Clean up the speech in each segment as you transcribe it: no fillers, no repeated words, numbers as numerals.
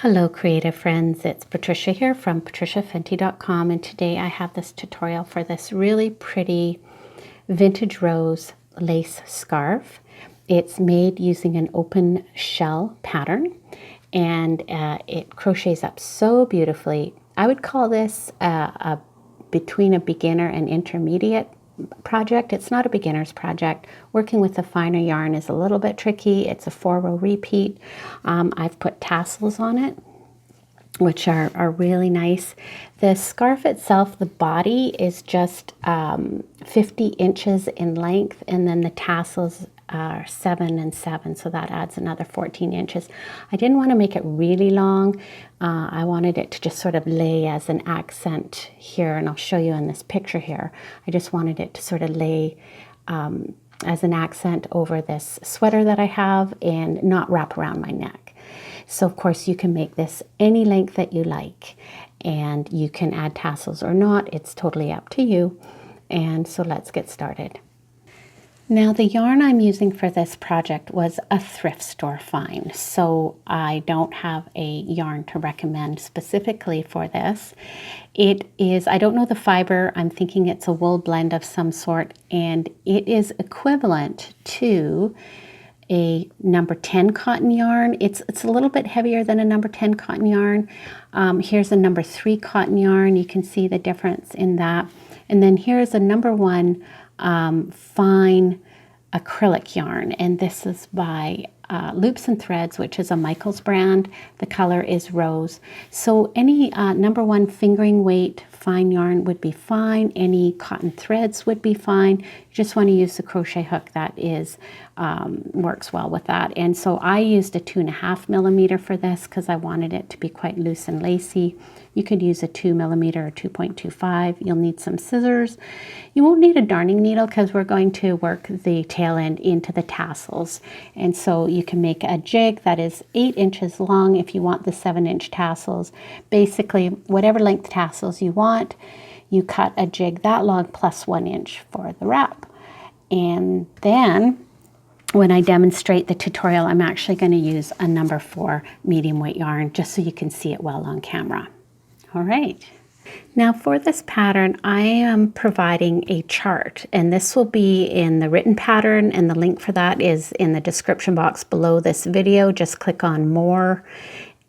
Hello creative friends, it's Patricia here from patriciafenty.com, and today I have this tutorial for this really pretty vintage rose lace scarf. It's made using an open shell pattern and it crochets up so beautifully. I would call this between a beginner and intermediate project. It's not a beginner's project. Working with a finer yarn is a little bit tricky. It's a 4-row repeat. I've put tassels on it, which are really nice. The scarf itself, the body is just 50 inches in length, and then the tassels are 7 and 7, so that adds another 14 inches. I didn't want to make it really long. I wanted it to just sort of lay as an accent here, and I'll show you in this picture here. I just wanted it to sort of lay as an accent over this sweater that I have and not wrap around my neck. So of course you can make this any length that you like, and you can add tassels or not. It's totally up to you. And so let's get started. Now the yarn I'm using for this project was a thrift store find, so I don't have a yarn to recommend specifically for this. It is, I don't know the fiber, I'm thinking it's a wool blend of some sort, and it is equivalent to a number 10 cotton yarn. It's a little bit heavier than a number 10 cotton yarn. Here's a number 3 cotton yarn. You can see the difference in that. And then here's a number 1 fine acrylic yarn, and this is by Loops and Threads, which is a Michaels brand. The color is rose. So any number 1 fingering weight fine yarn would be fine. Any cotton threads would be fine. You just want to use the crochet hook that is works well with that. And so I used a 2.5 millimeter for this because I wanted it to be quite loose and lacy. You could use a 2 millimeter or 2.25. You'll need some scissors. You won't need a darning needle because we're going to work the tail end into the tassels. And so you can make a jig that is 8 inches long if you want the 7-inch tassels. Basically, whatever length tassels you want, you cut a jig that long plus 1 inch for the wrap. And then when I demonstrate the tutorial, I'm actually going to use a number 4 medium weight yarn just so you can see it well on camera. All right. Now for this pattern, I am providing a chart, and this will be in the written pattern, and the link for that is in the description box below this video. Just click on more,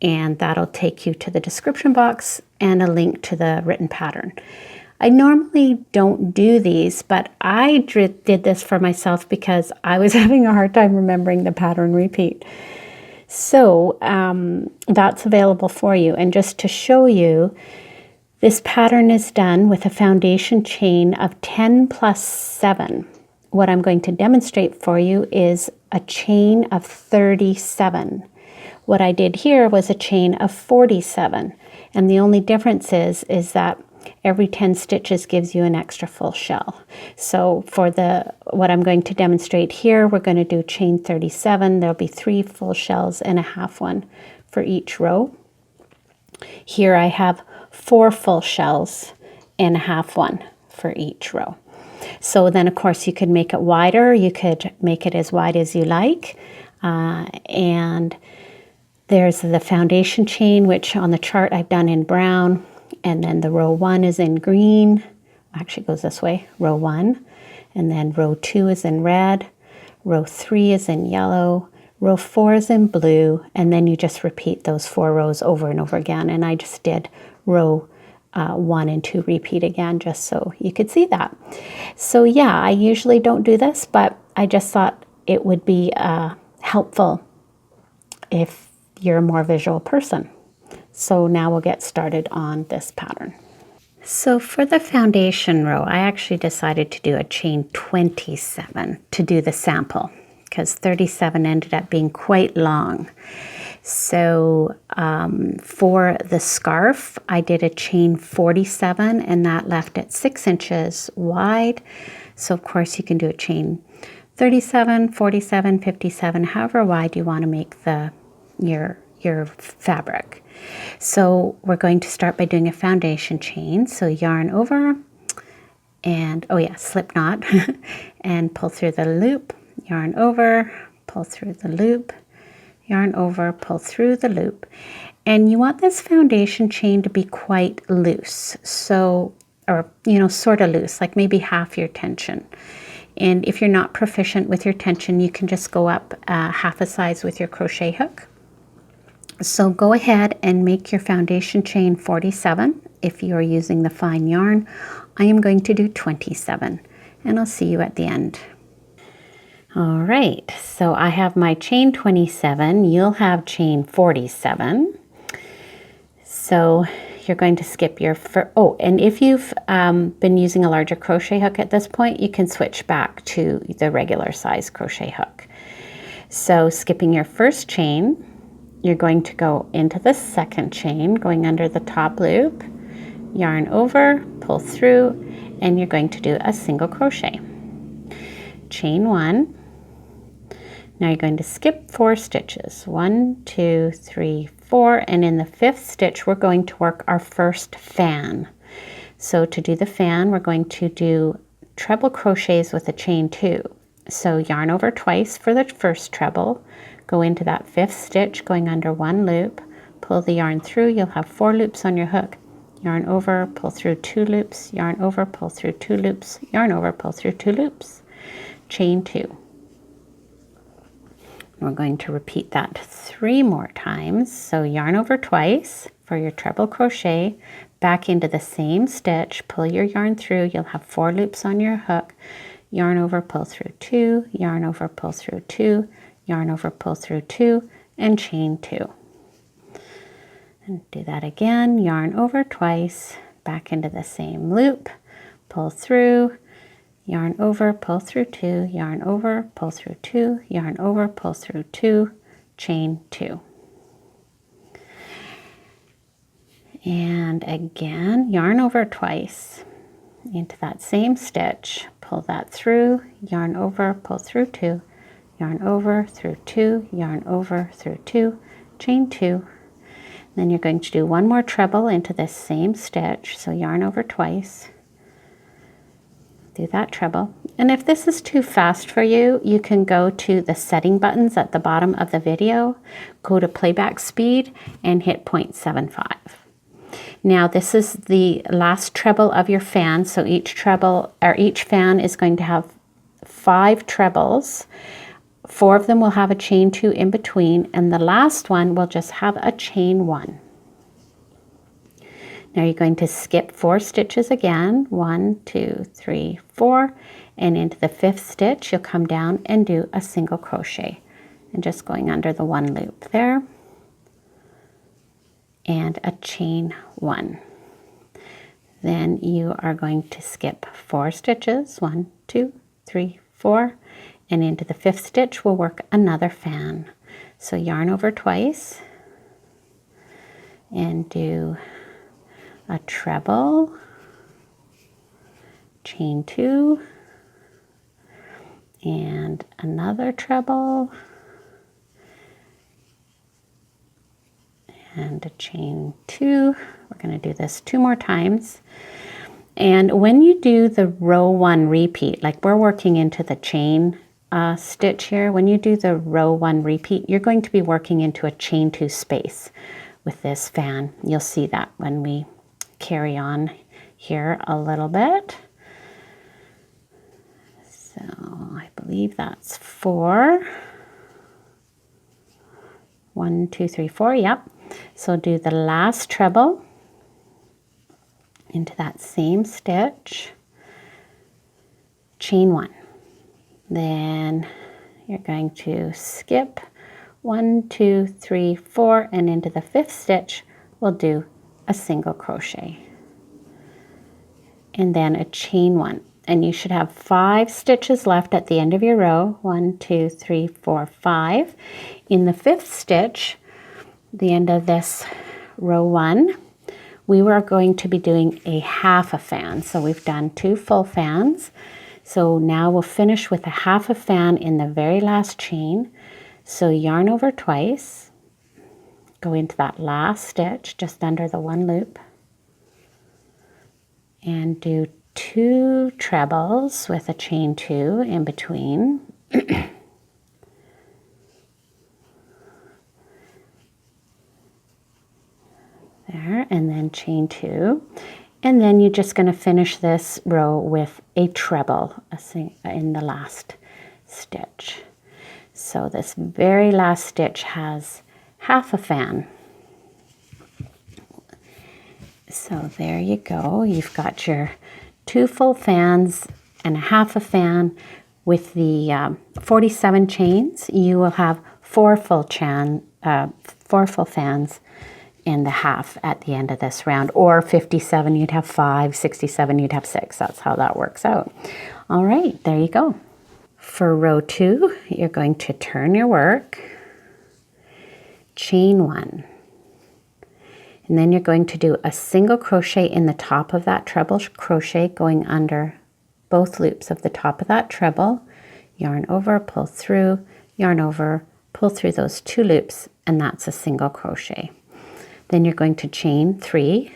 and that'll take you to the description box and a link to the written pattern. I normally don't do these, but I did this for myself because I was having a hard time remembering the pattern repeat. So that's available for you. And just to show you, this pattern is done with a foundation chain of 10 plus 7. What I'm going to demonstrate for you is a chain of 37. What I did here was a chain of 47. And the only difference is that every 10 stitches gives you an extra full shell. So for what I'm going to demonstrate here, we're going to do chain 37. There'll be 3 full shells and a half one for each row. Here I have 4 full shells and a half one for each row. So then of course you could make it wider. You could make it as wide as you like. And there's the foundation chain, which on the chart I've done in brown. And then the row 1 is in green. Actually it goes this way, row 1. And then row 2 is in red. Row 3 is in yellow. Row 4 is in blue. And then you just repeat those 4 rows over and over again. And I just did row 1 and 2 repeat again, just so you could see that. So yeah, I usually don't do this, but I just thought it would be helpful if you're a more visual person. So now we'll get started on this pattern. So for the foundation row, I actually decided to do a chain 27 to do the sample because 37 ended up being quite long. So for the scarf, I did a chain 47, and that left it 6 inches wide. So of course you can do a chain 37, 47, 57, however wide you want to make your fabric. So we're going to start by doing a foundation chain. So yarn over and, oh yeah, slip knot and pull through the loop, yarn over, pull through the loop, yarn over, pull through the loop. And you want this foundation chain to be quite loose, so, or, you know, sort of loose, like maybe half your tension. And if you're not proficient with your tension, you can just go up half a size with your crochet hook. So go ahead and make your foundation chain 47. If you are using the fine yarn, I am going to do 27, and I'll see you at the end. All right, so I have my chain 27, you'll have chain 47. So you're going to skip your, and if you've been using a larger crochet hook at this point, you can switch back to the regular size crochet hook. So skipping your first chain, you're going to go into the second chain, going under the top loop, yarn over, pull through, and you're going to do a single crochet. Chain 1. Now you're going to skip 4 stitches, 1, 2, 3, 4, and in the 5th stitch we're going to work our first fan. So to do the fan, we're going to do treble crochets with a chain 2. So yarn over twice for the first treble, go into that 5th stitch going under 1 loop, pull the yarn through, you'll have 4 loops on your hook, yarn over, pull through 2 loops, yarn over, pull through 2 loops, yarn over, pull through 2 loops, chain 2. We're going to repeat that 3 more times. So yarn over twice for your treble crochet, back into the same stitch, pull your yarn through, you'll have 4 loops on your hook, yarn over, pull through 2, yarn over, pull through 2, yarn over, pull through 2, and chain 2. And do that again, yarn over twice, back into the same loop, pull through, yarn over, pull through 2, yarn over, pull through 2, yarn over, pull through 2, chain 2. And again, yarn over twice into that same stitch, pull that through, yarn over, pull through 2, yarn over, through 2, yarn over, through 2, chain 2. Then you're going to do 1 more treble into this same stitch, so yarn over twice, do that treble. And if this is too fast for you, you can go to the setting buttons at the bottom of the video, go to playback speed, and hit 0.75. Now this is the last treble of your fan, so each treble or each fan is going to have 5 trebles. 4 of them will have a chain 2 in between, and the last one will just have a chain 1. Now you're going to skip 4 stitches again, 1, 2, 3, 4, and into the 5th stitch you'll come down and do a single crochet, and just going under the 1 loop there, and a chain 1. Then you are going to skip 4 stitches, 1, 2, 3, 4, and into the 5th stitch we'll work another fan. So yarn over twice and do a treble, chain 2, and another treble, and a chain 2. We're going to do this 2 more times. And when you do the row 1 repeat, like we're working into the chain stitch here, when you do the row 1 repeat, you're going to be working into a chain 2 space with this fan. You'll see that when we carry on here a little bit. So I believe that's 4. 1, 2, 3, 4, yep. So do the last treble into that same stitch, chain 1. Then you're going to skip 1, 2, 3, 4, and into the 5th stitch we'll do a single crochet and then a chain 1, and you should have 5 stitches left at the end of your row. 1, 2, 3, 4, 5. In the 5th stitch, the end of this row 1, we were going to be doing a half a fan. So we've done 2 full fans, so now we'll finish with a half a fan in the very last chain. So yarn over twice, go into that last stitch just under the 1 loop, and do 2 trebles with a chain 2 in between. there, and then chain 2. And then you're just going to finish this row with a treble in the last stitch. So this very last stitch has half a fan. So there you go. You've got your 2 full fans and a half a fan. With the 47 chains, you will have 4 full fans and the half at the end of this round. Or 57, you'd have 5, 67, you'd have 6. That's how that works out. All right, there you go. For row 2, you're going to turn your work, chain 1, and then you're going to do a single crochet in the top of that treble crochet, going under both loops of the top of that treble, yarn over, pull through, yarn over, pull through those 2 loops, and that's a single crochet. Then you're going to chain 3.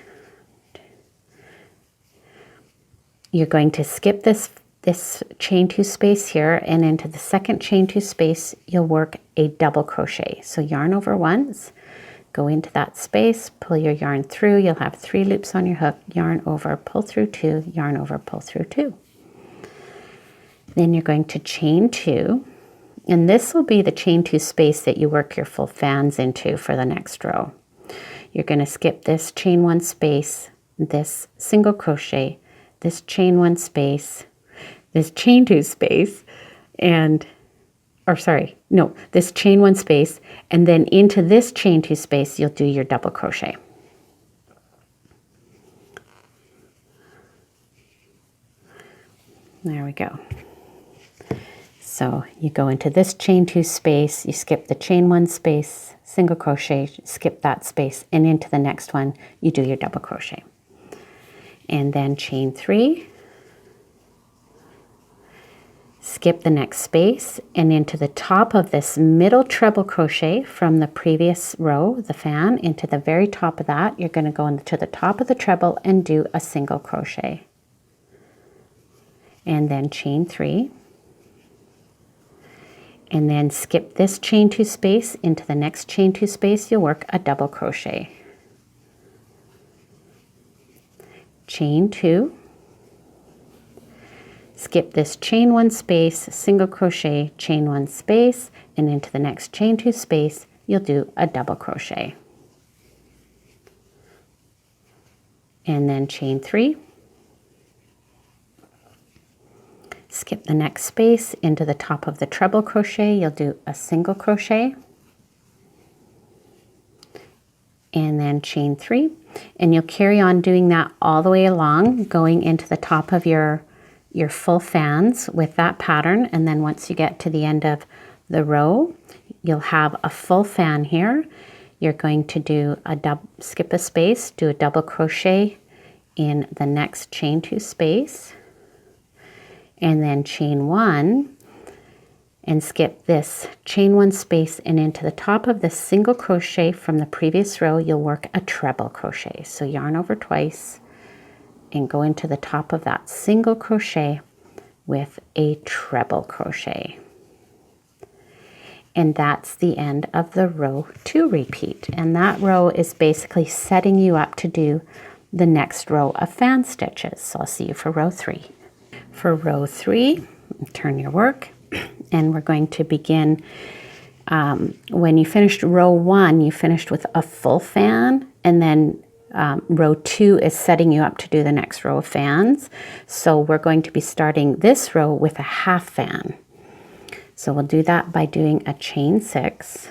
You're going to skip this chain 2 space here, and into the second chain 2 space, you'll work a double crochet. So yarn over once, go into that space, pull your yarn through, you'll have 3 loops on your hook, yarn over, pull through 2, yarn over, pull through 2. Then you're going to chain 2, and this will be the chain 2 space that you work your full fans into for the next row. You're going to skip this chain 1 space, this single crochet, this chain 1 space, this chain 2 space, this chain 1 space, and then into this chain 2 space, you'll do your double crochet. There we go. So you go into this chain 2 space, you skip the chain 1 space, single crochet, skip that space, and into the next one, you do your double crochet. And then chain 3, skip the next space, and into the top of this middle treble crochet from the previous row, the fan, into the very top of that, you're going to go into the top of the treble and do a single crochet. And then chain 3. And then skip this chain 2 space, into the next chain 2 space, you'll work a double crochet. Chain 2, skip this chain 1 space, single crochet, chain 1 space, and into the next chain 2 space, you'll do a double crochet. And then chain 3. Skip the next space, into the top of the treble crochet, you'll do a single crochet, and then chain 3, and you'll carry on doing that all the way along, going into the top of your full fans with that pattern. And then once you get to the end of the row, you'll have a full fan here. You're going to do skip a space, do a double crochet in the next chain 2 space, and then chain 1, and skip this chain 1 space, and into the top of the single crochet from the previous row, you'll work a treble crochet. So yarn over twice and go into the top of that single crochet with a treble crochet. And that's the end of the row 2 repeat. And that row is basically setting you up to do the next row of fan stitches. So I'll see you for row 3. For row 3, turn your work, and we're going to begin, when you finished row 1, you finished with a full fan, and then row 2 is setting you up to do the next row of fans. So we're going to be starting this row with a half fan. So we'll do that by doing a chain 6.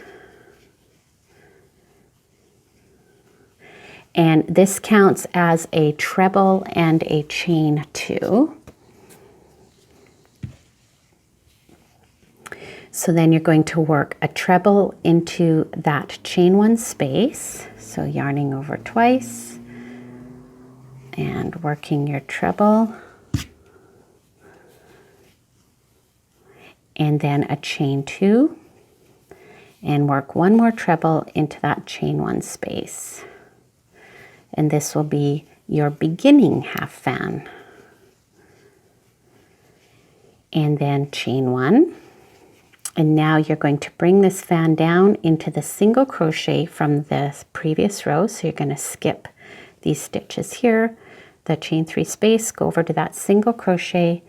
And this counts as a treble and a chain 2. So then you're going to work a treble into that chain 1 space. So yarning over twice and working your treble. And then a chain 2 and work one more treble into that chain 1 space. And this will be your beginning half fan. And then chain 1. And now you're going to bring this fan down into the single crochet from the previous row. So you're going to skip these stitches here, the chain 3 space, go over to that single crochet,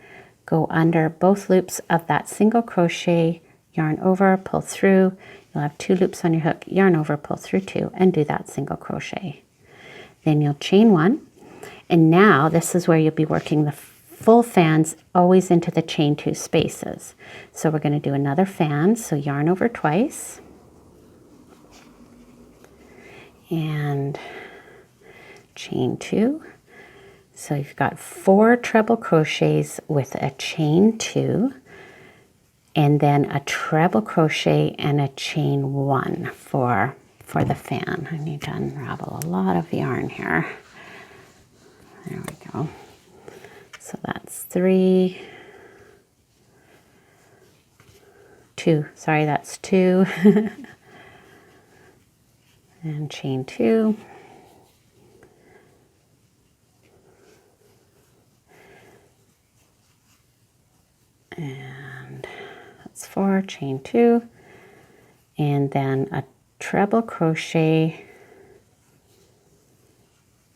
go under both loops of that single crochet, yarn over, pull through. You'll have 2 loops on your hook, yarn over, pull through 2, and do that single crochet. Then you'll chain 1, and now this is where you'll be working the full fans always into the chain 2 spaces. So we're going to do another fan, so yarn over twice, and chain 2. So you've got 4 treble crochets with a chain 2, and then a treble crochet and a chain 1 for the fan. I need to unravel a lot of yarn here. There we go. So that's 3, 2, sorry, that's 2, and chain 2, and that's 4, chain 2, and then a treble crochet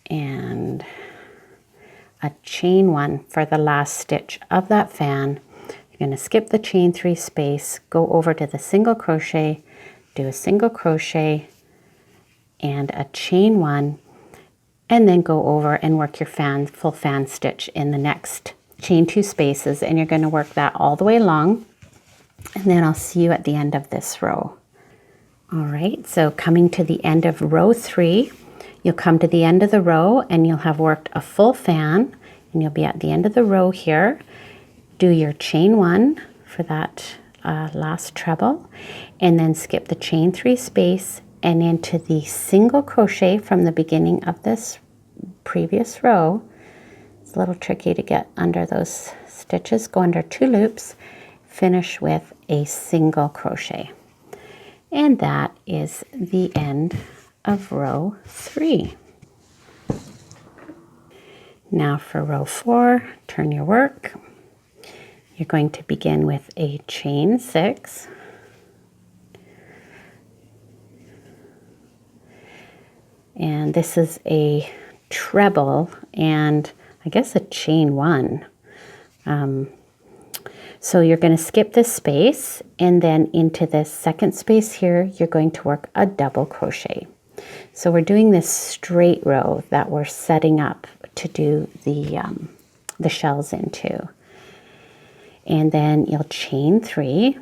and a chain 1 for the last stitch of that fan. You're going to skip the chain 3 space, go over to the single crochet, do a single crochet and a chain 1, and then go over and work your full fan stitch in the next chain 2 spaces, and you're going to work that all the way along, and then I'll see you at the end of this row. All right, so coming to the end of row 3, you'll come to the end of the row and you'll have worked a full fan, and you'll be at the end of the row here. Do your chain 1 for that last treble, and then skip the chain 3 space and into the single crochet from the beginning of this previous row. It's a little tricky to get under those stitches. Go under 2 loops, finish with a single crochet. And that is the end of row 3. Now for row 4, turn your work. You're going to begin with a chain 6, and this is a treble and I guess a chain 1. So you're going to skip this space, and then into this second space here you're going to work a double crochet. So we're doing this straight row that we're setting up to do the shells into. And then you'll chain 3,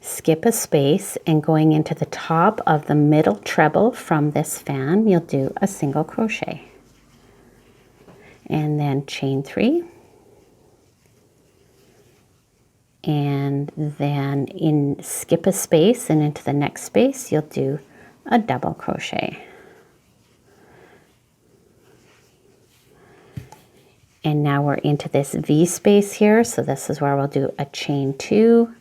skip a space, and going into the top of the middle treble from this fan, you'll do a single crochet. And then chain 3. And then skip a space, and into the next space you'll do a double crochet. And now we're into this V space here, so this is where we'll do a chain 2,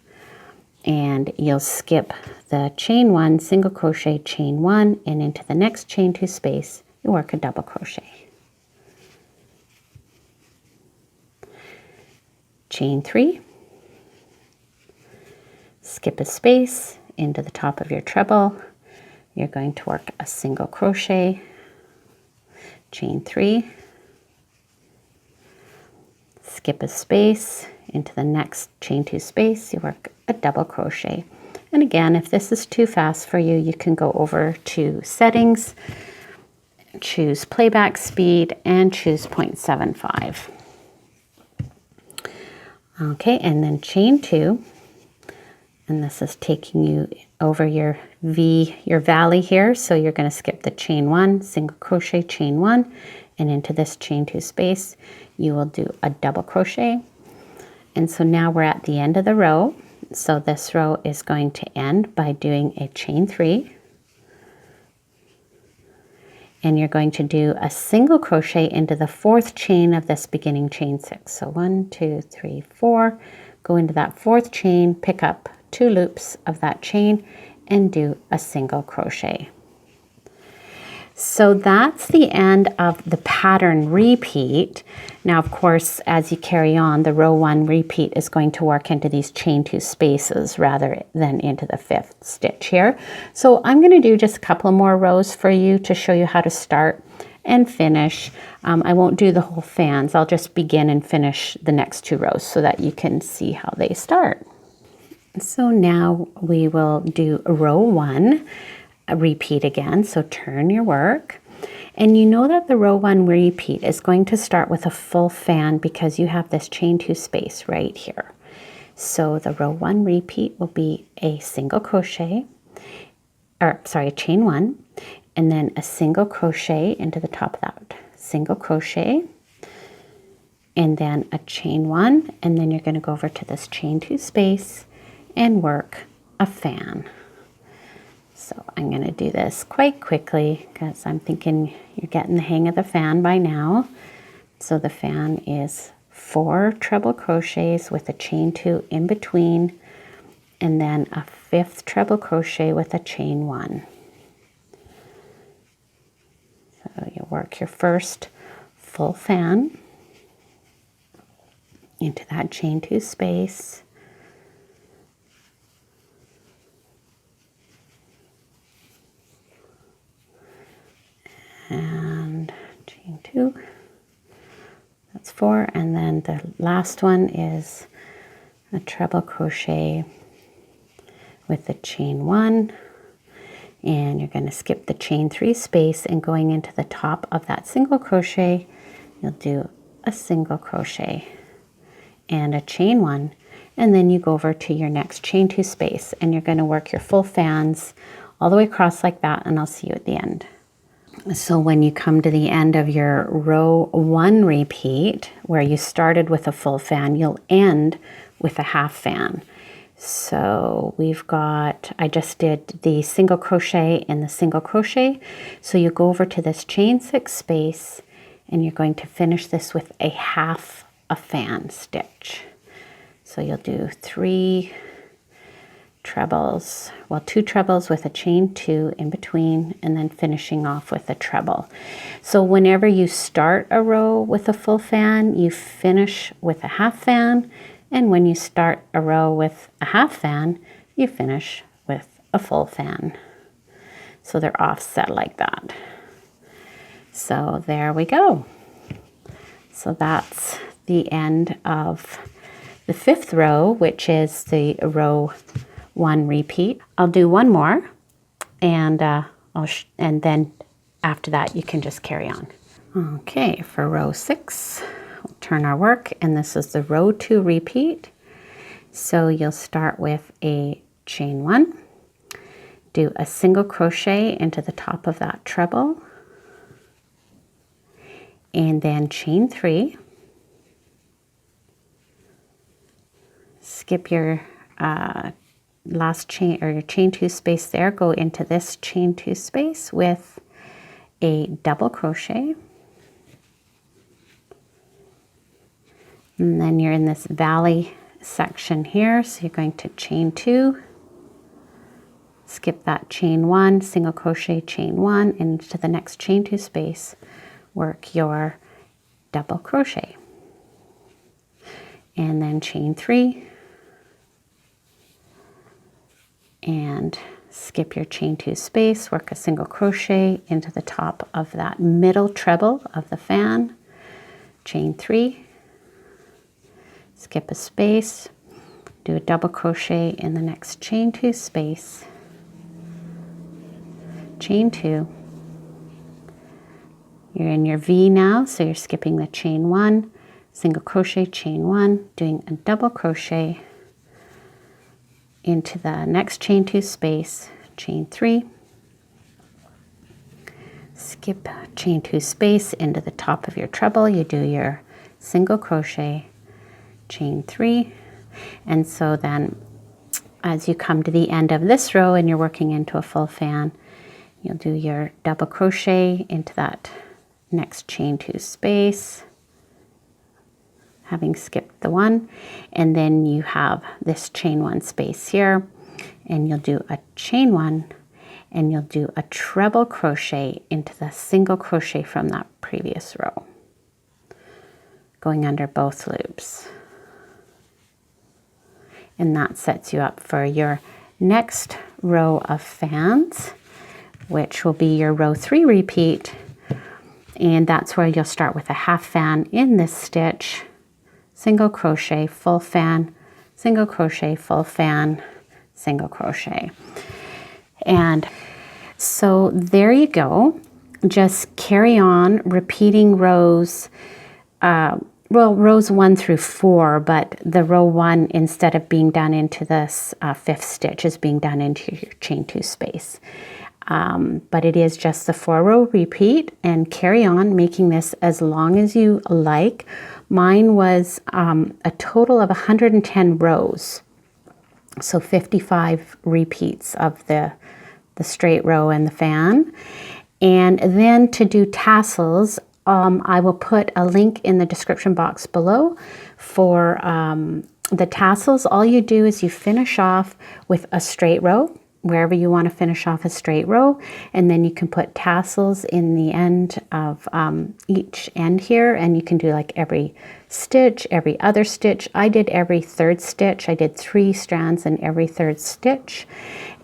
and you'll skip the chain 1, single crochet, chain 1, and into the next chain 2 space you work a double crochet. Chain 3, skip a space, into the top of your treble, you're going to work a single crochet, chain 3, skip a space, into the next chain 2 space, you work a double crochet. And again, if this is too fast for you, you can go over to settings, choose playback speed, and choose 0.75. Okay, and then chain 2, and this is taking you over your valley here, so you're going to skip the chain 1, single crochet, chain 1, and into this chain 2 space you will do a double crochet. And so now we're at the end of the row, so this row is going to end by doing a chain 3, and you're going to do a single crochet into the 4th chain of this beginning chain 6. So 1, 2, 3, 4, go into that 4th chain, pick up 2 loops of that chain, and do a single crochet. So that's the end of the pattern repeat. Now, of course, as you carry on, the row 1 repeat is going to work into these chain 2 spaces rather than into the 5th stitch here. So I'm going to do just a couple more rows for you to show you how to start and finish. I won't do the whole fans. I'll just begin and finish the next 2 rows so that you can see how they start. So now we will do row 1. Repeat again, so turn your work, and you know that the row 1 repeat is going to start with a full fan because you have this chain 2 space right here. So the row 1 repeat will be a single crochet, or sorry, a chain 1, and then a single crochet into the top of that, single crochet, and then a chain 1, and then you're going to go over to this chain 2 space and work a fan. So I'm going to do this quite quickly because I'm thinking you're getting the hang of the fan by now. So the fan is 4 treble crochets with a chain 2 in between, and then a 5th treble crochet with a chain 1. So you work your first full fan into that chain 2 space. And chain 2, that's 4, and then the last one is a treble crochet with a chain 1, and you're going to skip the chain 3 space, and going into the top of that single crochet you'll do a single crochet and a chain 1, and then you go over to your next chain 2 space, and you're going to work your full fans all the way across like that, and I'll see you at the end. So when you come to the end of your row 1 repeat, where you started with a full fan, you'll end with a half fan. So we've got, I just did the single crochet and the single crochet. So you go over to this chain 6 space, and you're going to finish this with a half a fan stitch. So you'll do 3 trebles, well, 2 trebles with a chain 2 in between, and then finishing off with a treble. So whenever you start a row with a full fan, you finish with a half fan, and when you start a row with a half fan, you finish with a full fan. So they're offset like that. So there we go. So that's the end of the 5th row, which is the row 1 repeat. I'll do one more, and and then after that you can just carry on. Okay, for row 6, we'll turn our work, and this is the row 2 repeat. So you'll start with a chain 1, do a single crochet into the top of that treble, and then chain 3, skip your last chain or your chain 2 space there, go into this chain 2 space with a double crochet, and then you're in this valley section here, so you're going to chain 2, skip that chain 1, single crochet, chain 1, and into the next chain 2 space work your double crochet, and then chain 3, and skip your chain 2 space, work a single crochet into the top of that middle treble of the fan, chain 3, skip a space, do a double crochet in the next chain 2 space, chain 2, you're in your V now, so you're skipping the chain 1, single crochet, chain 1, doing a double crochet into the next chain 2 space, chain 3, skip chain 2 space into the top of your treble, you do your single crochet, chain 3, and so then as you come to the end of this row and you're working into a full fan, you'll do your double crochet into that next chain 2 space, having skipped the 1, and then you have this chain 1 space here, and you'll do a chain 1, and you'll do a treble crochet into the single crochet from that previous row, going under both loops. And that sets you up for your next row of fans, which will be your row 3 repeat, and that's where you'll start with a half fan in this stitch, single crochet, full fan, single crochet, full fan, single crochet. And so there you go. Just carry on repeating rows, rows 1 through 4, but the row 1, instead of being done into this 5th stitch, is being done into your chain 2 space. But it is just the 4-row repeat, and carry on making this as long as you like. Mine was a total of 110 rows, so 55 repeats of the straight row and the fan. And then to do tassels, I will put a link in the description box below for the tassels. All you do is you finish off with a straight row, wherever you want to finish off a straight row, and then you can put tassels in the end of each end here, and you can do like every stitch, every other stitch. I did every 3rd stitch. I did 3 strands in every 3rd stitch,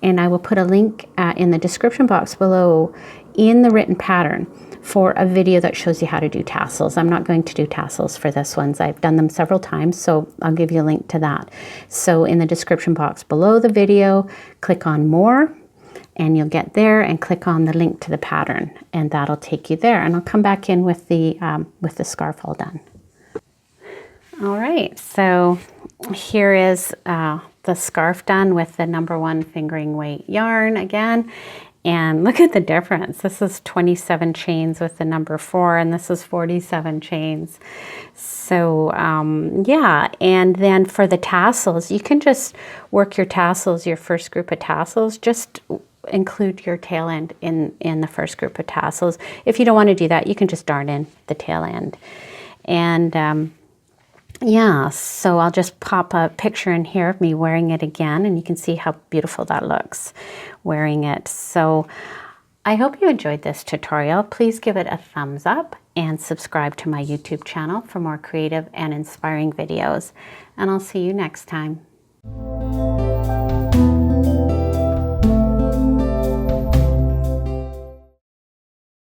and I will put a link in the description box below in the written pattern for a video that shows you how to do tassels. I'm not going to do tassels for this one. I've done them several times, so I'll give you a link to that. So in the description box below the video, click on more, and you'll get there, and click on the link to the pattern, and that'll take you there. And I'll come back in with the scarf all done. All right, so here is the scarf done with the #1 fingering weight yarn again. And look at the difference. This is 27 chains with the number 4, and this is 47 chains. So yeah, and then for the tassels, you can just work your tassels, your first group of tassels, just include your tail end in the first group of tassels. If you don't want to do that, you can just darn in the tail end. And yeah, so I'll just pop a picture in here of me wearing it again, and you can see how beautiful that looks wearing it. So I hope you enjoyed this tutorial. Please give it a thumbs up and subscribe to my YouTube channel for more creative and inspiring videos. And I'll see you next time.